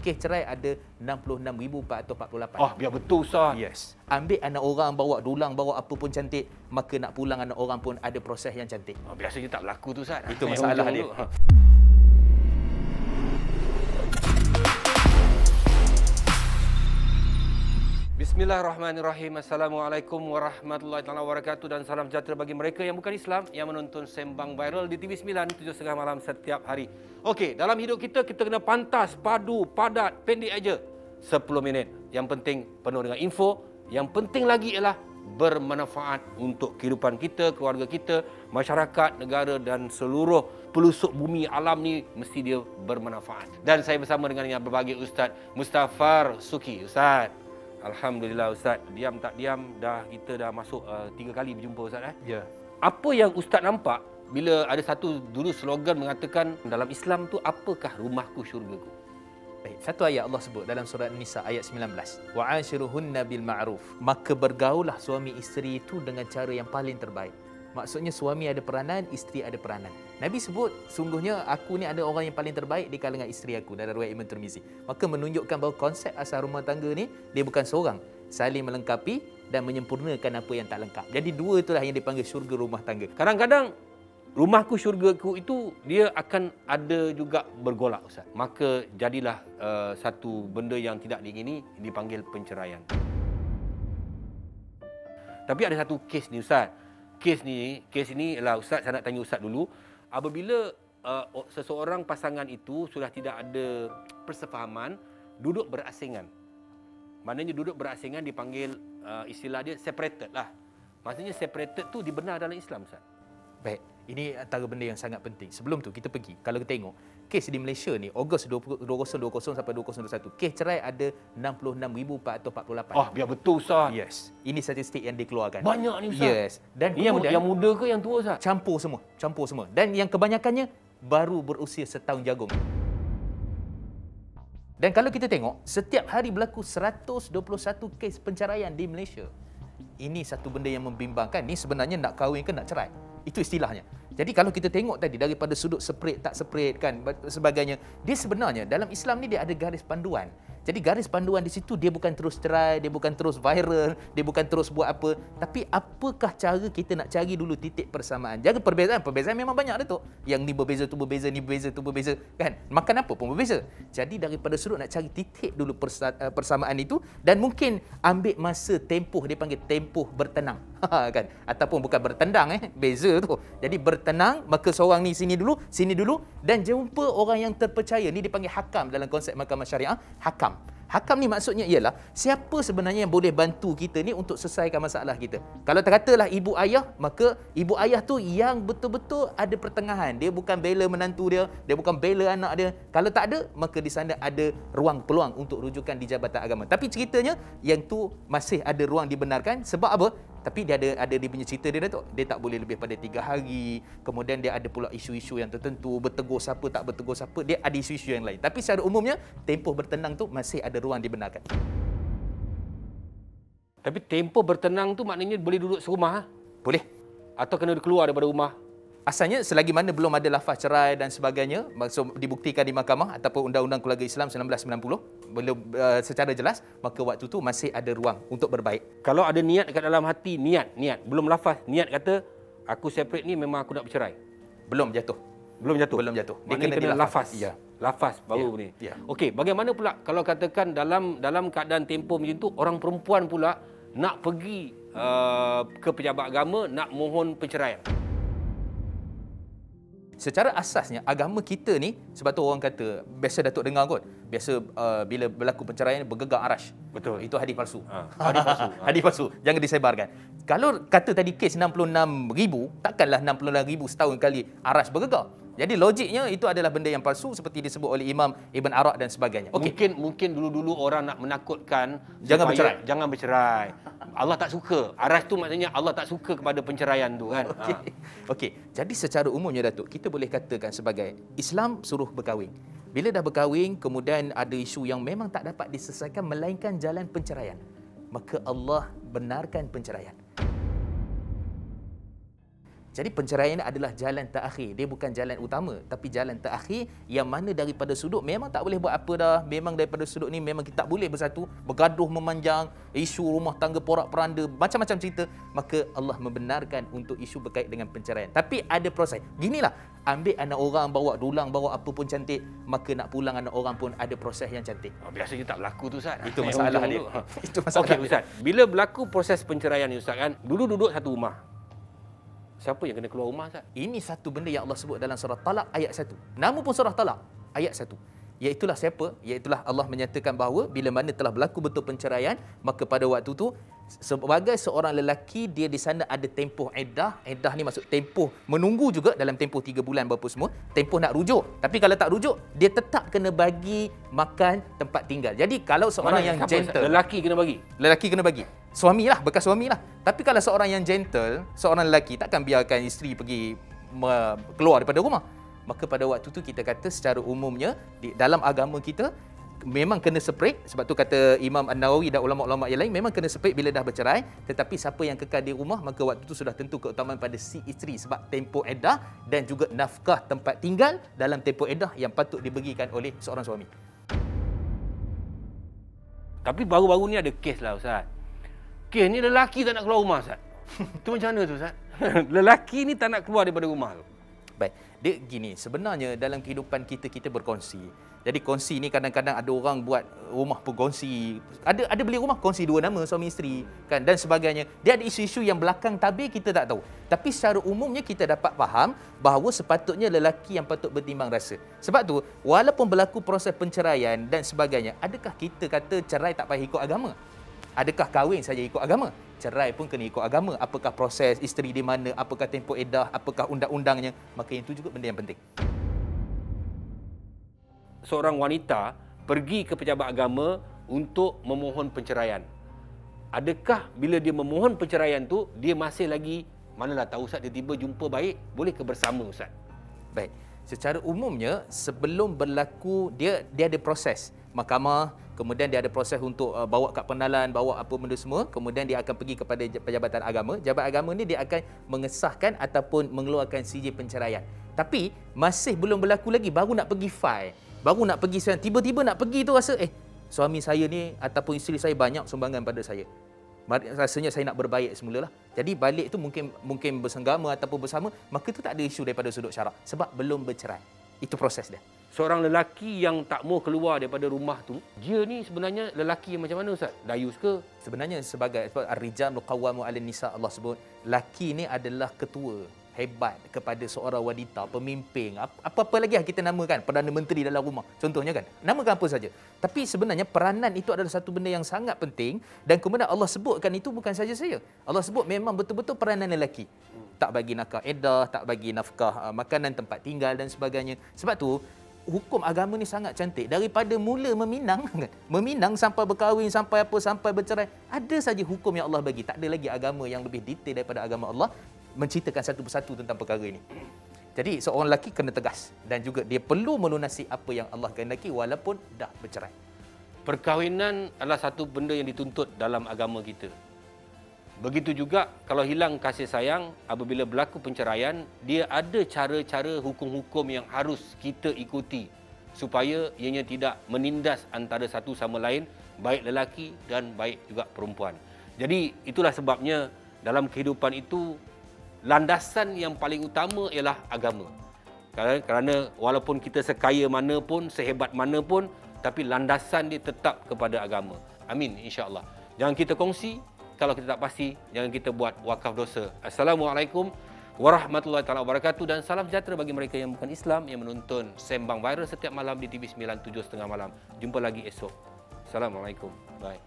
kes cerai ada 66,448. Oh, biar betul Ustaz. Yes. Ambil anak orang bawa dulang, bawa apa pun cantik, maka nak pulang anak orang pun ada proses yang cantik. Oh, biasanya tak berlaku tu Ustaz. Itu masalah dia. Bismillahirrahmanirrahim. Assalamualaikum warahmatullahi wabarakatuh dan salam sejahtera bagi mereka yang bukan Islam yang menonton Sembang Viral di TV9 7.30 malam setiap hari. Okey, dalam hidup kita kena pantas, padu, padat, pendek aja 10 minit. Yang penting penuh dengan info, yang penting lagi ialah bermanfaat untuk kehidupan kita, keluarga kita, masyarakat, negara dan seluruh pelusuk bumi alam ni mesti dia bermanfaat. Dan saya bersama dengan yang berbahagia Ustaz Mustafar Suki. Ustaz, alhamdulillah Ustaz, diam tak diam kita dah masuk 3 kali berjumpa Ustaz Ya. Apa yang Ustaz nampak bila ada satu dulu slogan mengatakan dalam Islam tu, apakah rumahku syurgaku? Baik, satu ayat Allah sebut dalam surah An-Nisa ayat 19. Wa'ashiruhunna bil ma'ruf. Maka bergaullah suami isteri itu dengan cara yang paling terbaik. Maksudnya suami ada peranan, isteri ada peranan. Nabi sebut, sungguhnya aku ni ada orang yang paling terbaik di kalangan isteri aku, dalam riwayat Imam Tirmizi. Maka menunjukkan bahawa konsep asal rumah tangga ni dia bukan seorang, saling melengkapi dan menyempurnakan apa yang tak lengkap. Jadi dua itulah yang dipanggil syurga rumah tangga. Kadang-kadang rumahku syurgaku itu dia akan ada juga bergolak Ustaz. Maka jadilah satu benda yang tidak diingini dipanggil penceraian. Tapi ada satu kes ni Ustaz. Kes ni ialah Ustaz, saya nak tanya Ustaz dulu. Apabila seseorang pasangan itu sudah tidak ada persefahaman, duduk berasingan. Maknanya duduk berasingan dipanggil istilah dia separated lah. Maksudnya separated tu dibenar dalam Islam Ustaz. Baik, ini antara benda yang sangat penting. Sebelum tu kita pergi, kalau kita tengok kes di Malaysia ni Ogos 2020 sampai 2021, kes cerai ada 66,448. Oh, biar betul Ustaz. Yes. Ini statistik yang dikeluarkan. Banyak ni Ustaz. Yes. Dan kemudian yang muda ke yang tua Ustaz? campur semua. Dan yang kebanyakannya baru berusia setahun jagung. Dan kalau kita tengok, setiap hari berlaku 121 kes penceraian di Malaysia. Ini satu benda yang membimbangkan. Ni sebenarnya nak kahwin ke nak cerai? Itu istilahnya. Jadi kalau kita tengok tadi daripada sudut separate tak separate kan sebagainya, dia sebenarnya dalam Islam ni dia ada garis panduan. Jadi garis panduan di situ dia bukan terus cerai, dia bukan terus viral, dia bukan terus buat apa, tapi apakah cara kita nak cari dulu titik persamaan. Jangan perbezaan memang banyak Datuk. Yang ni berbeza tu berbeza, ni berbeza tu berbeza kan. Makan apa pun berbeza. Jadi daripada sudut nak cari titik dulu persamaan itu, dan mungkin ambil masa tempoh, dia panggil tempoh bertenang. Kan, ataupun bukan bertendang beza tu. Jadi bertenang, maka seorang ni sini dulu dan jumpa orang yang terpercaya. Ni dipanggil hakam dalam konsep mahkamah syariah. Hakam ni maksudnya ialah siapa sebenarnya yang boleh bantu kita ni untuk selesaikan masalah kita. Kalau katalah ibu ayah, maka ibu ayah tu yang betul-betul ada pertengahan. Dia bukan bela menantu dia bukan bela anak dia. Kalau tak ada, maka di sana ada ruang peluang untuk rujukan di Jabatan Agama. Tapi ceritanya yang tu masih ada ruang dibenarkan. Sebab apa? Tapi dia ada dia punya cerita dia Datuk. Dia tak boleh lebih pada 3 hari. Kemudian dia ada pula isu-isu yang tertentu, bertegur siapa, tak bertegur siapa. Dia ada isu-isu yang lain. Tapi secara umumnya, tempoh bertenang tu masih ada ruang dibenarkan. Tapi tempoh bertenang tu maknanya boleh duduk serumah? Boleh. Atau kena keluar daripada rumah? Asalnya selagi mana belum ada lafaz cerai dan sebagainya, maksud dibuktikan di mahkamah ataupun Undang-Undang Keluarga Islam 1990 belum secara jelas, maka waktu tu masih ada ruang untuk berbaik. Kalau ada niat dekat dalam hati, niat belum lafaz, niat kata aku separate ni memang aku nak bercerai. Belum jatuh. Dia kena lafaz. Ya. Lafaz baru ni. Ya. Okey, bagaimana pula kalau katakan dalam keadaan tempoh macam tu, orang perempuan pula nak pergi ke pejabat agama nak mohon perceraian? Secara asasnya agama kita ni, sebab tu orang kata, biasa Datuk dengar kot, biasa bila berlaku perceraian bergegar arash. Betul. Itu hadis palsu. Hadis palsu. Hadis palsu. Jangan disebarkan. Kalau kata tadi kes 66,000, takkanlah 66,000 setahun kali arash bergegar. Jadi logiknya itu adalah benda yang palsu seperti disebut oleh Imam Ibn Arak dan sebagainya. Mungkin dulu-dulu orang nak menakutkan jangan bercerai. Allah tak suka. Aras tu maksudnya Allah tak suka kepada penceraian tu kan. Okey. Jadi secara umumnya Datuk, kita boleh katakan sebagai Islam suruh berkahwin. Bila dah berkahwin, kemudian ada isu yang memang tak dapat diselesaikan melainkan jalan penceraian, maka Allah benarkan penceraian. Jadi penceraian adalah jalan terakhir. Dia bukan jalan utama, tapi jalan terakhir yang mana daripada sudut memang tak boleh buat apa dah. Memang daripada sudut ni memang kita tak boleh bersatu, bergaduh memanjang, isu rumah tangga porak-poranda, macam-macam cerita. Maka Allah membenarkan untuk isu berkait dengan penceraian. Tapi ada proses. Ginilah, ambil anak orang, bawa dulang, bawa apa pun cantik, maka nak pulang anak orang pun ada proses yang cantik. Biasanya tak berlaku tu Ustaz. Itu masalah dia. Itu masalah. Okey Ustaz, bila berlaku proses penceraian ni Ustaz kan, dulu duduk satu rumah. Siapa yang kena keluar rumah Ustaz? Ini satu benda yang Allah sebut dalam surah Talak ayat 1. Nama pun surah Talak ayat 1. Iaitulah siapa? Iaitulah Allah menyatakan bahawa bila mana telah berlaku betul penceraian, maka pada waktu tu sebagai seorang lelaki dia di sana ada tempoh iddah. Iddah ni maksud tempoh menunggu juga dalam tempoh 3 bulan berapa semua. Tempoh nak rujuk. Tapi kalau tak rujuk, dia tetap kena bagi makan, tempat tinggal. Jadi kalau seorang yang gentle, lelaki kena bagi. Lelaki kena bagi. Suamilah, bekas suamilah. Tapi kalau seorang yang gentle, seorang lelaki takkan biarkan isteri pergi keluar daripada rumah. Maka pada waktu tu kita kata secara umumnya dalam agama kita memang kena separate. Sebab tu kata Imam An-Nawawi dan ulama-ulama yang lain memang kena separate bila dah bercerai. Tetapi siapa yang kekal di rumah, maka waktu tu sudah tentu keutamaan pada si isteri sebab tempoh iddah dan juga nafkah tempat tinggal dalam tempoh iddah yang patut diberikan oleh seorang suami. Tapi baru-baru ni ada kes lah Ustaz. Kes ni lelaki tak nak keluar rumah Ustaz. Itu macam mana tu Ustaz? Lelaki ni tak nak keluar daripada rumah tu. Baik, dia gini, sebenarnya dalam kehidupan kita berkongsi. Jadi kongsi ni kadang-kadang ada orang buat rumah berkongsi. Ada beli rumah kongsi 2 nama suami isteri kan dan sebagainya. Dia ada isu-isu yang belakang tabir kita tak tahu. Tapi secara umumnya kita dapat faham bahawa sepatutnya lelaki yang patut bertimbang rasa. Sebab tu walaupun berlaku proses penceraian dan sebagainya, adakah kita kata cerai tak payah ikut agama? Adakah kahwin saja ikut agama? Cerai pun kena ikut agama. Apakah proses isteri di mana, apakah tempoh iddah, apakah undang-undangnya? Maka itu juga benda yang penting. Seorang wanita pergi ke pejabat agama untuk memohon penceraian. Adakah bila dia memohon penceraian tu, dia masih lagi, manalah tahu Ustaz, dia tiba jumpa baik, boleh ke bersama Ustaz? Baik. Secara umumnya, sebelum berlaku, dia ada proses. Mahkamah, kemudian dia ada proses untuk bawa kad pengenalan, bawa apa benda semua, kemudian dia akan pergi kepada Perjabatan Agama. Jabat agama ni dia akan mengesahkan ataupun mengeluarkan sijil penceraian. Tapi masih belum berlaku lagi, baru nak pergi file, baru nak pergi sekarang, tiba-tiba nak pergi tu rasa suami saya ni ataupun isteri saya banyak sumbangan pada saya. Rasanya saya nak berbaik semula lah. Jadi balik tu mungkin bersenggama ataupun bersama, maka tu tak ada isu daripada sudut syarak sebab belum bercerai. Itu proses dia. Seorang lelaki yang tak mau keluar daripada rumah tu, dia ni sebenarnya lelaki yang macam mana Ustaz? Dayus ke? Sebenarnya sebagai ar-rijalu qawwamu 'alan nisa, Allah sebut, lelaki ni adalah ketua hebat kepada seorang wanita, pemimpin, apa-apa lagi kita namakan, Perdana Menteri dalam rumah. Contohnya kan, namakan apa saja. Tapi sebenarnya peranan itu adalah satu benda yang sangat penting dan kemudian Allah sebutkan itu bukan saja saya. Allah sebut memang betul-betul peranan lelaki. Tak bagi nafkah iddah, tak bagi nafkah makanan, tempat tinggal dan sebagainya. Sebab tu hukum agama ni sangat cantik. Daripada mula meminang kan, meminang sampai berkahwin, sampai apa, sampai bercerai, ada saja hukum yang Allah bagi. Tak ada lagi agama yang lebih detail daripada agama Allah menceritakan satu persatu tentang perkara ini. Jadi seorang lelaki kena tegas dan juga dia perlu melunasi apa yang Allah kehendaki walaupun dah bercerai. Perkahwinan adalah satu benda yang dituntut dalam agama kita. Begitu juga kalau hilang kasih sayang, apabila berlaku penceraian, dia ada cara-cara hukum-hukum yang harus kita ikuti supaya ianya tidak menindas antara satu sama lain, baik lelaki dan baik juga perempuan. Jadi itulah sebabnya dalam kehidupan itu landasan yang paling utama ialah agama. Kerana walaupun kita sekaya mana pun, sehebat mana pun, tapi landasan dia tetap kepada agama. Amin, insya-Allah. Jangan kita kongsi, kalau kita tak pasti, jangan kita buat wakaf dosa. Assalamualaikum warahmatullahi wabarakatuh dan salam sejahtera bagi mereka yang bukan Islam yang menonton Sembang Viral setiap malam di TV9 7.30 malam. Jumpa lagi esok. Assalamualaikum. Bye.